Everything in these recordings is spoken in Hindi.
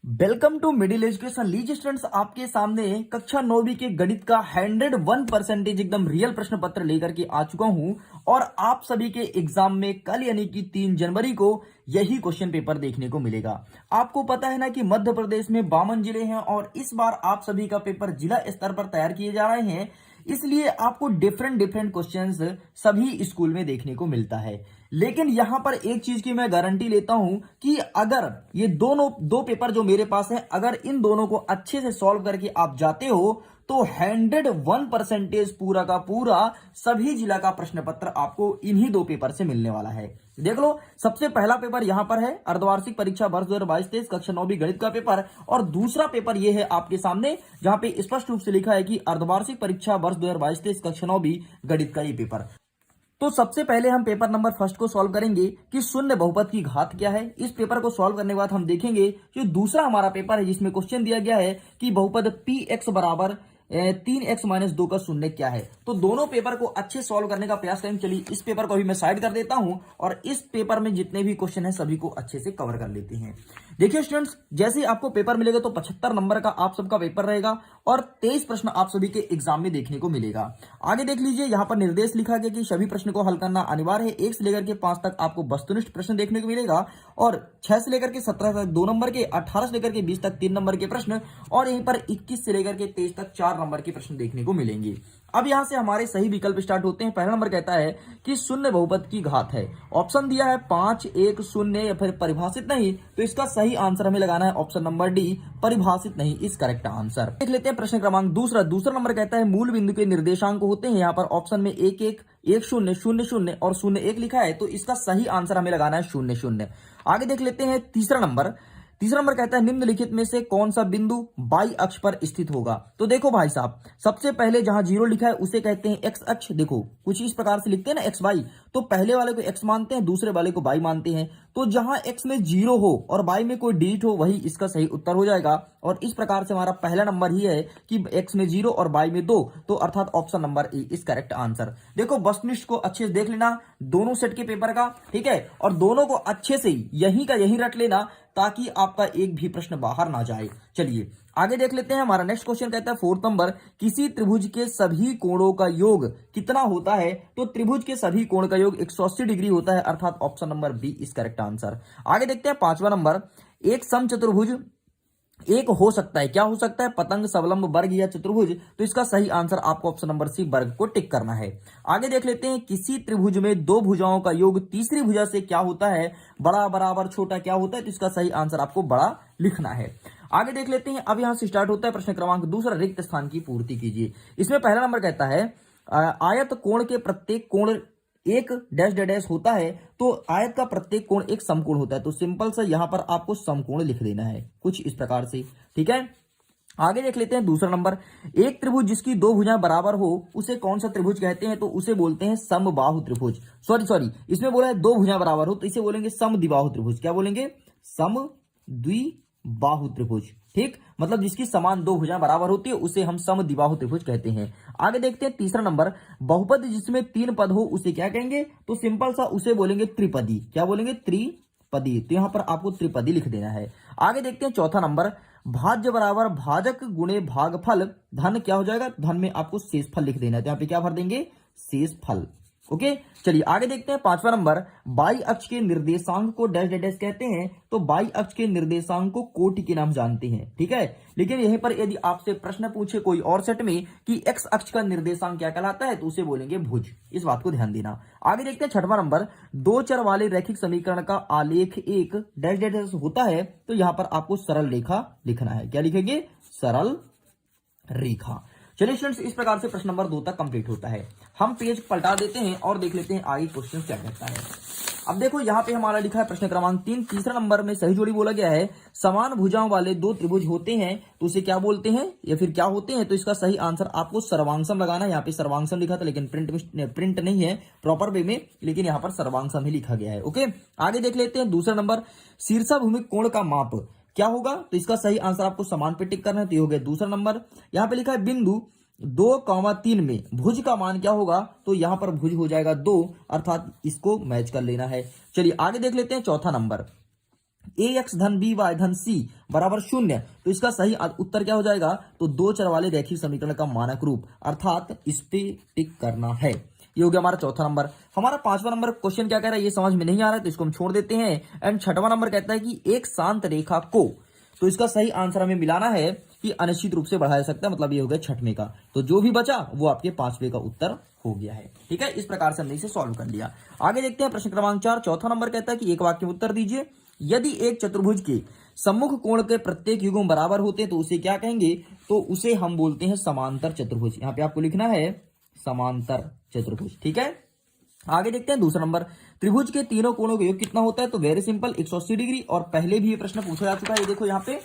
Welcome to middle education. लीजिए स्टूडेंट्स, आपके सामने कक्षा 9वीं के गणित का 101% एकदम रियल प्रश्न पत्र लेकर के आ चुका हूं। और आप सभी के एग्जाम में कल यानी कि 3 जनवरी को यही क्वेश्चन पेपर देखने को मिलेगा। आपको पता है ना कि मध्य प्रदेश में 52 जिले हैं और इस बार आप सभी का पेपर जिला स्तर पर तैयार किए जा रहे हैं, इसलिए आपको डिफरेंट डिफरेंट क्वेश्चंस सभी स्कूल में देखने को मिलता है। लेकिन यहां पर एक चीज की मैं गारंटी लेता हूं कि अगर ये दोनों दो पेपर जो मेरे पास है, अगर इन दोनों को अच्छे से सॉल्व करके आप जाते हो तो 101% पूरा का पूरा सभी जिला का प्रश्न पत्र आपको इन्हीं दो पेपर से मिलने वाला है। देख लो, सबसे पहला पेपर यहां पर है अर्धवार्षिक परीक्षा वर्ष 2022-23 कक्षा 9वीं गणित का पेपर, और दूसरा पेपर यह है आपके सामने जहां पे स्पष्ट रूप से लिखा है कि अर्धवार्षिक परीक्षा वर्ष 2022-23 कक्षा 9वीं गणित का ये पेपर। तो सबसे पहले हम पेपर नंबर फर्स्ट को सॉल्व करेंगे कि शून्य बहुपद की घात क्या है। इस पेपर को सॉल्व करने के बाद हम देखेंगे कि दूसरा हमारा पेपर है जिसमें क्वेश्चन दिया गया है कि बहुपद पी एक्स बराबर 3x-2 का शून्य क्या है। तो दोनों पेपर को अच्छे सॉल्व करने का प्रयास करेंगे। चलिए इस पेपर को भी मैं साइड कर देता हूं और इस पेपर में जितने भी क्वेश्चन है सभी को अच्छे से कवर कर लेते हैं। देखिए स्टूडेंट्स, जैसे ही आपको पेपर मिलेगा तो 75 नंबर का आप सबका पेपर रहेगा और 23 प्रश्न आप सभी के एग्जाम में देखने को मिलेगा। आगे देख लीजिए, यहां पर निर्देश लिखा गया कि सभी प्रश्न को हल करना अनिवार्य है। 1 से लेकर के 5 तक आपको वस्तुनिष्ठ प्रश्न देखने को मिलेगा और 6 से लेकर के 17 तक 2 नंबर के, 18 से लेकर के 20 तक 3 नंबर के प्रश्न, और यहीं पर 21 से लेकर के 23 तक 4 नंबर के प्रश्न देखने को मिलेंगे। अब यहां से हमारे सही विकल्प स्टार्ट होते हैं। पहला नंबर कहता है कि शून्य बहुपद की घात है। ऑप्शन दिया है 5, 1, 0 या फिर परिभाषित नहीं, तो इसका सही आंसर हमें लगाना है ऑप्शन नंबर डी, परिभाषित नहीं इस करेक्ट आंसर। देख लेते हैं प्रश्न क्रमांक दूसरा नंबर कहता है मूल बिंदु के निर्देशांक होते हैं। यहाँ पर ऑप्शन में 1, 1, 1, 0, 0, 0 और 0, 1 लिखा है, तो इसका सही आंसर हमें लगाना है 0, 0। आगे देख लेते हैं तीसरा नंबर कहता है निम्नलिखित में से कौन सा बिंदु बाई अक्ष पर स्थित होगा। तो देखो भाई साहब, सबसे पहले जहां 0 लिखा है उसे कहते हैं एक्स अक्ष। देखो कुछ इस प्रकार से लिखते हैं ना एक्स वाई, तो पहले वाले को एक्स मानते हैं, दूसरे वाले को वाई मानते हैं। तो जहां एक्स में 0 हो और वाई में कोई डिजिट हो वही इसका सही उत्तर हो जाएगा। और इस प्रकार से हमारा पहला नंबर ही है कि एक्स में 0 और वाई में 2, तो अर्थात ऑप्शन नंबर ए इस करेक्ट आंसर। देखो वस्तुनिष्ठ को अच्छे से देख लेना दोनों सेट के पेपर का, ठीक है, और दोनों को अच्छे से यहीं का यहीं रट लेना ताकि आपका एक भी प्रश्न बाहर ना जाए। चलिए आगे देख लेते हैं। हमारा नेक्स्ट क्वेश्चन कहता है 4th नंबर, किसी त्रिभुज के सभी कोणों का योग कितना होता है। तो त्रिभुज के सभी कोण का योग 180 डिग्री होता है, अर्थात ऑप्शन नंबर बी इस करेक्ट आंसर। आगे देखते हैं 5वां नंबर, एक समचतुर्भुज एक हो सकता है, क्या हो सकता है, पतंग, सबलंब, वर्ग या चतुर्भुज। तो इसका सही आंसर आपको ऑप्शन नंबर सी वर्ग को टिक करना है। आगे देख लेते हैं, किसी त्रिभुज में 2 भुजाओं का योग तीसरी भुजा से क्या होता है, बड़ा, बराबर, छोटा क्या होता है। तो इसका सही आंसर आपको बड़ा लिखना है। आगे देख लेते हैं, अब यहां से स्टार्ट होता है प्रश्न क्रमांक दूसरा, रिक्त स्थान की पूर्ति कीजिए। इसमें पहला नंबर कहता है आयत कोण के प्रत्येक कोण एक डैश डैश होता है। तो आयत का प्रत्येक कोण एक समकोण होता है, तो सिंपल सा यहां पर आपको समकोण लिख देना है कुछ इस प्रकार से, ठीक है। आगे देख लेते हैं दूसरा नंबर, एक त्रिभुज जिसकी 2 भुजाएं बराबर हो उसे कौन सा त्रिभुज कहते हैं। तो उसे बोलते हैं समबाहु त्रिभुज। सॉरी, इसमें बोला है 2 भुजाएं बराबर हो, तो इसे बोलेंगे समद्विबाहु त्रिभुज। क्या बोलेंगे, समद्विबाहु त्रिभुज, ठीक, मतलब जिसकी समान 2 भुजाएं बराबर होती है उसे हम समद्विबाहु त्रिभुज कहते हैं। आगे देखते हैं तीसरा नंबर, बहुपद जिसमें 3 पद हो उसे क्या कहेंगे। तो सिंपल सा उसे बोलेंगे त्रिपदी। क्या बोलेंगे, त्रिपदी। तो यहां पर आपको त्रिपदी लिख देना है। आगे देखते हैं चौथा नंबर, भाज्य बराबर भाजक गुणे भागफल, धन क्या हो जाएगा, धन में आपको शेषफल लिख देना है। तो यहां पे क्या भर देंगे, शेषफल। ओके, चलिए आगे देखते हैं 5वां नंबर, बाई अक्ष के निर्देशांक को डैश डैश कहते हैं। तो बाई अक्ष के निर्देशांक को कोटि के नाम जानते हैं, ठीक है। लेकिन यहीं पर यदि आपसे प्रश्न पूछे कोई और सेट में कि एक्स अक्ष का निर्देशांक क्या कहलाता है, तो उसे बोलेंगे भुज। इस बात को ध्यान देना। आगे देखते हैं 6वां नंबर, 2 चर वाले रैखिक समीकरण का आलेख एक डैश डैश होता है। तो यहां पर आपको सरल रेखा लिखना है। क्या लिखेंगे, सरल रेखा। चलिए स्टूडेंट्स, इस प्रकार से प्रश्न नंबर 2 तक कंप्लीट होता है। हम पेज पलटा देते हैं और देख लेते हैं आगे क्वेश्चन क्या कहता है। अब देखो यहाँ पे हमारा लिखा है प्रश्न क्रमांक 3, तीसरा नंबर में सही जोड़ी बोला गया है, समान भुजाओं वाले 2 त्रिभुज होते हैं तो उसे क्या बोलते हैं या फिर क्या होते हैं। तो इसका सही आंसर आपको सर्वांगसम लगाना है। यहाँ पे सर्वांगसम लिखा था लेकिन प्रिंट नहीं है प्रॉपर वे में, लेकिन यहाँ पर सर्वांगसम ही लिखा गया है। ओके, आगे देख लेते हैं दूसरा नंबर, शीर्षाभूमिक कोण का माप क्या होगा। तो इसका सही आंसर आपको समान पे टिक करना है। तो ये हो गया दूसरा नंबर। यहां पे लिखा है बिंदु 2,3 में भुज का मान क्या होगा। तो यहां पर भुज हो जाएगा 2, अर्थात इसको मैच कर लेना है। चलिए आगे देख लेते हैं चौथा नंबर। ए एक्स धन बी वाई धन सी बराबर 0, तो इसका सही उत्तर क्या हो जाएगा? तो दो चर वाले रैखिक समीकरण का मानक रूप, अर्थात इस पे टिक करना है। ये हो गया हमारा चौथा नंबर। हमारा पांचवा नंबर क्वेश्चन क्या कह रहा है ये समझ में नहीं आ रहा है, तो इसको हम छोड़ देते हैं। एंड छठवां नंबर कहता है कि एक शांत रेखा को, तो इसका सही आंसर हमें मिलाना है कि अनिश्चित रूप से बढ़ाया सकता है, मतलब ये हो गया छठवें का। तो जो भी बचा वो आपके पांचवें का उत्तर हो गया है। ठीक है, इस प्रकार से हमने इसे सॉल्व कर लिया। आगे देखते हैं प्रश्न क्रमांक 4। चौथा नंबर कहता है कि एक वाक्य में उत्तर दीजिए। यदि एक चतुर्भुज के सम्मुख कोण के प्रत्येक युग्म बराबर होते हैं तो उसे क्या कहेंगे? तो उसे हम बोलते हैं समांतर चतुर्भुज। यहां पे आपको लिखना है समांतर चतुर्भुज। ठीक है, आगे देखते हैं दूसरा नंबर। त्रिभुज के तीनों कोणों का योग कितना होता है? तो वेरी सिंपल 180 डिग्री। और पहले भी ये प्रश्न पूछा जा चुका है, ये देखो यहाँ पे।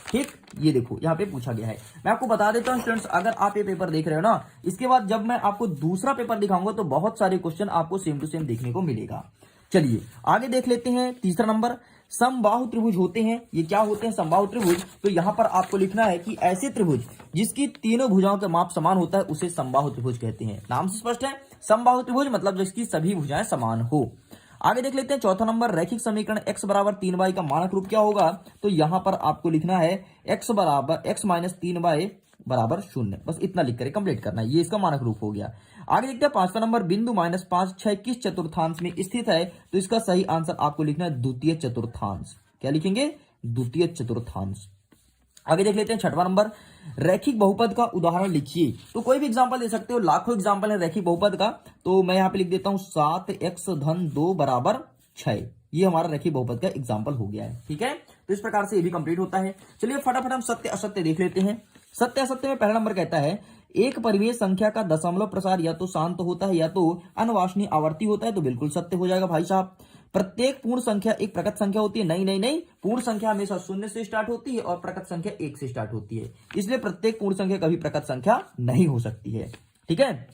ठीक, ये देखो यहाँ पे पूछा गया है। मैं आपको बता देता हूँ स्टूडेंट्स, अगर आप ये पेपर देख रहे हो ना, इसके बाद जब मैं आपको दूसरा पेपर दिखाऊंगा तो बहुत सारे क्वेश्चन आपको सेम टू सेम देखने को मिलेगा। चलिए आगे देख लेते हैं तीसरा नंबर। समबाहु त्रिभुज होते हैं, ये क्या होते हैं समबाहु त्रिभुज? तो यहां पर आपको लिखना है कि ऐसे त्रिभुज जिसकी तीनों भुजाओं का माप समान होता है उसे समबाहु त्रिभुज कहते हैं। नाम से स्पष्ट है, समबाहु त्रिभुज मतलब जिसकी सभी भुजाएं समान हो। आगे देख लेते हैं चौथा नंबर। रैखिक समीकरण x बराबर 3y का मानक रूप क्या होगा? तो यहां पर आपको लिखना है x बराबर x माइनस 3y बराबर 0। बस इतना लिख कर कंप्लीट करना है, ये इसका मानक रूप हो गया। आगे देखते हैं पांचवा नंबर। बिंदु -5, 6 किस चतुर्थांश में स्थित है? तो इसका सही आंसर आपको लिखना है द्वितीय चतुर्थांश। क्या लिखेंगे? द्वितीय चतुर्थांश। आगे देख लेते हैं छठवां नंबर। रैखिक बहुपद का उदाहरण लिखिए। तो कोई भी एग्जांपल दे सकते हो, लाखों एग्जांपल है रैखिक बहुपद का। तो मैं यहां पे लिख देता हूं 7x धन 2 बराबर 6। ये हमारा रैखिक बहुपद का एग्जांपल हो गया है। ठीक है, तो इस प्रकार से ये भी कंप्लीट होता है। चलिए फटाफट हम सत्य असत्य देख लेते हैं। सत्य असत्य में पहला नंबर कहता है एक परिमेय संख्या का दशमलव प्रसार या तो शांत होता है या तो अनवांछनीय आवर्ती होता है। तो बिल्कुल सत्य हो जाएगा भाई साहब। प्रत्येक पूर्ण संख्या एक प्रकट संख्या होती है। नहीं नहीं नहीं, पूर्ण संख्या हमेशा 0 से स्टार्ट होती है और प्रकट संख्या 1 से स्टार्ट होती है, इसलिए प्रत्येक पूर्ण संख्या कभी प्रकट संख्या नहीं हो सकती है। ठीक है,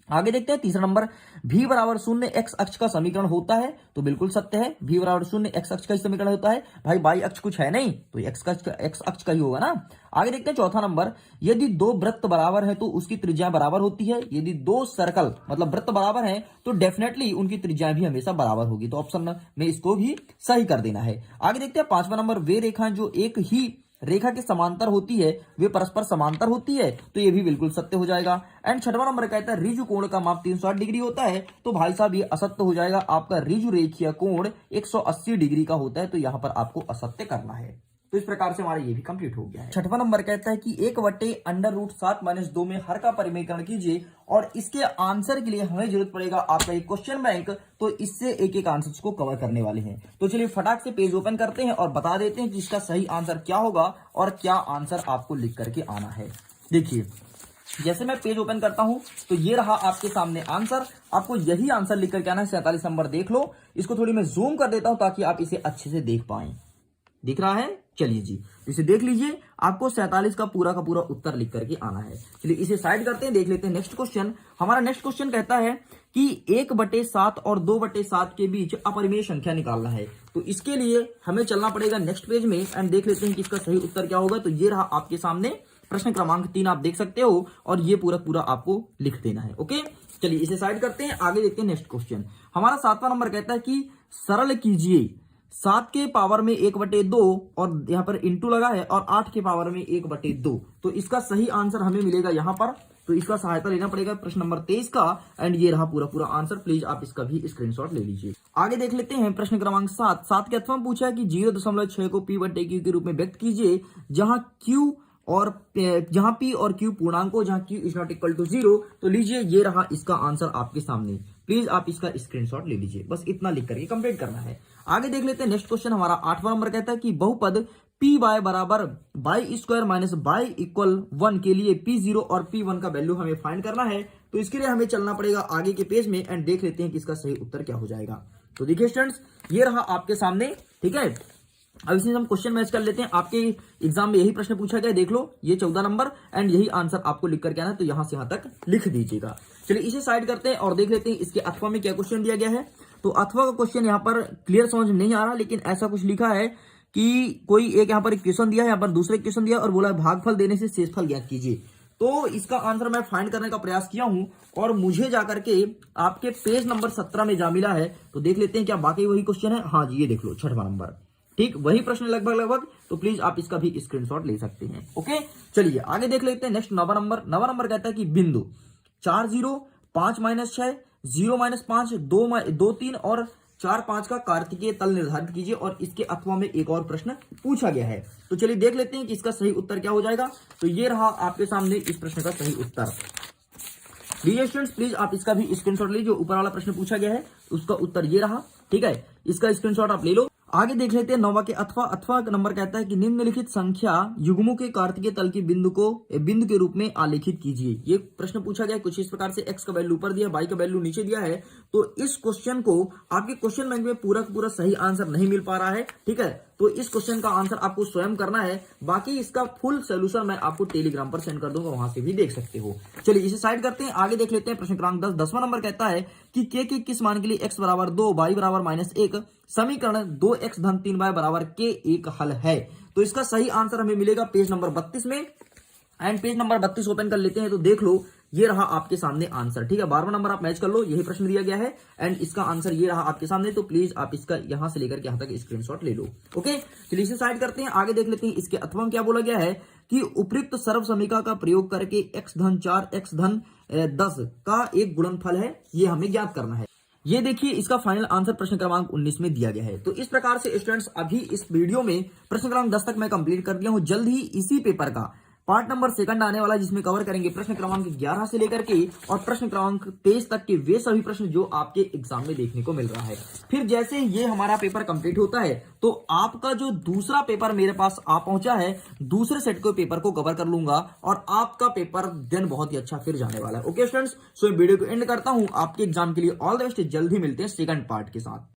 आगे देखते हैं तीसरा नंबर। v बराबर 0 x अक्ष का समीकरण होता है। तो बिल्कुल सत्य है, v बराबर 0 x अक्ष का समीकरण होता है। भाई y अक्ष कुछ है नहीं, तो x अक्ष का ही होगा ना। आगे देखते हैं चौथा नंबर। यदि दो वृत्त बराबर है तो उसकी त्रिज्या बराबर होती है। यदि दो सर्कल मतलब वृत्त बराबर है तो डेफिनेटली उनकी त्रिज्याएं भी हमेशा बराबर होगी। तो ऑप्शन में इसको भी सही कर देना है। आगे देखते हैं पांचवा नंबर। वे रेखाएं जो एक ही रेखा के समांतर होती है वे परस्पर समांतर होती है। तो ये भी बिल्कुल सत्य हो जाएगा। एंड छठवां नंबर कहता है ऋजु कोण का माप 360 डिग्री होता है। तो भाई साहब ये असत्य हो जाएगा। आपका ऋजु रेखीय कोण 180 डिग्री का होता है, तो यहां पर आपको असत्य करना है। तो इस प्रकार से हमारा ये भी कंप्लीट हो गया है। छठवां नंबर कहता है कि 1/√7-2 में हर का परिमेयकरण कीजिए और इसके आंसर के लिए हमें जरूरत पड़ेगा आपका एक क्वेश्चन बैंक। तो इससे एक एक आंसर को कवर करने वाले हैं। तो चलिए फटाक से पेज ओपन करते हैं और बता देते हैं कि इसका सही आंसर क्या होगा और क्या आंसर आपको लिख करके आना है। देखिए जैसे मैं पेज ओपन करता हूं तो ये रहा आपके सामने आंसर। आपको यही आंसर लिख करके आना है। 47 नंबर देख लो। इसको थोड़ी मैं जूम कर देता हूं ताकि आप इसे अच्छे से देख पाएं। दिख रहा है? चलिए जी इसे देख लीजिए। आपको 47 का पूरा उत्तर लिख करके आना है। चलिए इसे साइड करते हैं, देख लेते हैं नेक्स्ट क्वेश्चन। हमारा नेक्स्ट क्वेश्चन कहता है कि 1/7 और 2/7 के बीच अपरिमेय संख्या निकालना है। तो इसके लिए हमें चलना पड़ेगा नेक्स्ट पेज में एंड देख लेते हैं कि इसका सही उत्तर क्या होगा। तो ये रहा आपके सामने प्रश्न क्रमांक 3, आप देख सकते हो और ये पूरा आपको लिख देना है। ओके, चलिए इसे साइड करते हैं, आगे देखते हैं नेक्स्ट क्वेश्चन। हमारा 7वां नंबर कहता है कि सरल कीजिए 7 के पावर में 1/2 और यहाँ पर इंटू लगा है और 8 के पावर में 1/2। तो इसका सही आंसर हमें मिलेगा यहाँ पर। तो इसका सहायता लेना पड़ेगा प्रश्न नंबर 23 का एंड ये रहा पूरा आंसर। प्लीज आप इसका भी स्क्रीनशॉट ले लीजिए। आगे देख लेते हैं प्रश्न क्रमांक 7 के अथवा पूछा है कि 0.6 को p/q के रूप में व्यक्त कीजिए जहां p और q पूर्णांक हो, जहां q is not equal to 0। तो लीजिए ये रहा इसका आंसर आपके सामने। प्लीज आप इसका स्क्रीनशॉट ले लीजिए। बस इतना लिख करके कंप्लीट करना है। आगे देख लेते हैं नेक्स्ट क्वेश्चन। हमारा 8वां नंबर कहता है कि बहुपद पी वाई बराबर y² माइनस y इक्वल 1 के लिए p0 और p1 का वैल्यू हमें फाइंड करना है। तो इसके लिए हमें चलना पड़ेगा आगे के पेज में एंड देख लेते हैं कि इसका सही उत्तर क्या हो जाएगा। तो देखिए स्टूडेंट्स ये रहा आपके सामने। ठीक है, अब इसमें हम क्वेश्चन मैच कर लेते हैं। आपके एग्जाम में यही प्रश्न पूछा गया, देख लो ये 14 नंबर एंड यही आंसर आपको लिख करके आना है। तो यहां से यहां तक लिख दीजिएगा। चलिए इसे साइड करते हैं और देख लेते हैं इसके अथवा में क्या क्वेश्चन दिया गया है। तो अथवा का क्वेश्चन यहाँ पर क्लियर समझ नहीं आ रहा, लेकिन ऐसा कुछ लिखा है कि कोई एक यहाँ पर क्वेश्चन दिया है, यहाँ पर दूसरे क्वेश्चन दिया और बोला है भागफल देने से शेषफल ज्ञात कीजिए। तो इसका आंसर मैं फाइंड करने का प्रयास किया हूं और मुझे जाकर के आपके पेज नंबर 17 में जा मिला है। तो देख लेते हैं क्या बाकी वही क्वेश्चन है। हाँ जी ये देख लो 6वां नंबर। ठीक वही प्रश्न लगभग लगभग, तो प्लीज आप इसका भी स्क्रीनशॉट ले सकते हैं। ओके, चलिए आगे देख लेते हैं। नेक्स्ट नवा नंबर कहता है कि बिंदु 4 0 5 -6 0 -5 2 3 और 4 5 का कार्तिकीय तल निर्धारित कीजिए, और इसके अथवा में एक और प्रश्न पूछा गया है। तो चलिए देख लेते हैं कि इसका सही उत्तर क्या हो जाएगा। तो ये रहा आपके सामने इस प्रश्न का सही उत्तर। डियर स्टूडेंट्स, प्लीज आप इसका भी स्क्रीनशॉट लीजिए। जो ऊपर वाला प्रश्न पूछा गया है उसका उत्तर ये रहा, ठीक है, इसका स्क्रीनशॉट आप ले लो। आगे देख लेते हैं नौवा के अथवा नंबर कहता है कि निम्नलिखित संख्या युग्मों के कार्तिकीय तल की बिंदु के रूप में आलेखित कीजिए। ये प्रश्न पूछा गया है कुछ इस प्रकार से, एक्स का वैल्यू ऊपर दिया, वाई का वैल्यू नीचे दिया है। तो इस क्वेश्चन को आपके क्वेश्चन बैंक में पूरा पूरा सही आंसर नहीं मिल पा रहा है, ठीक है, तो इस क्वेश्चन का आंसर आपको स्वयं करना है। बाकी इसका फुल सोल्यूशन मैं आपको टेलीग्राम पर सेंड कर दूंगा, वहां से भी देख सकते हो। चलिए इसे साइड करते हैं, आगे देख लेते हैं प्रश्न क्रमांक 10वां नंबर कहता है कि के किस मान के लिए x बराबर 2 y बराबर -1 समीकरण 2x धन 3y बराबर के एक हल है। तो इसका सही आंसर हमें मिलेगा पेज नंबर 32 में। एंड पेज नंबर 32 ओपन कर लेते हैं, तो देख लो ये रहा आपके सामने आंसर, ठीक है। 12वां नंबर आप मैच कर लो, यही प्रश्न दिया गया है एंड इसका आंसर ये रहा आपके सामने। तो प्लीज आप इसका यहां से लेकर के यहां तक स्क्रीनशॉट ले लो। ओके, चलिए इसे साइड करते हैं, आगे देख लेते हैं। इसके अथवा में क्या बोला गया है कि उपयुक्त सर्व समीकरण का प्रयोग करके x धन 4 x धन 10 का एक गुणनफल है, ये हमें ज्ञात करना है। ये देखिए इसका फाइनल आंसर प्रश्न क्रमांक 19 में दिया गया है। तो इस प्रकार से स्टूडेंट्स अभी इस वीडियो में प्रश्न क्रमांक 10 तक मैं कंप्लीट कर दिया हूं। जल्द ही इसी पेपर का पार्ट नंबर 2 आने वाला है, जिसमें कवर करेंगे प्रश्न क्रमांक 11 से लेकर के और प्रश्न क्रमांक 23 तक के वे सभी प्रश्न जो आपके एग्जाम में देखने को मिल रहा है। फिर जैसे ये हमारा पेपर कंप्लीट होता है तो आपका जो दूसरा पेपर मेरे पास आ पहुंचा है, दूसरे सेट के पेपर को कवर कर लूंगा और आपका पेपर दिन बहुत ही अच्छा फिर जाने वाला है। ओके स्टूडेंट्स, सो वीडियो को एंड करता हूं। आपके एग्जाम के लिए ऑल द बेस्ट, जल्द ही मिलते हैं सेकंड पार्ट के साथ।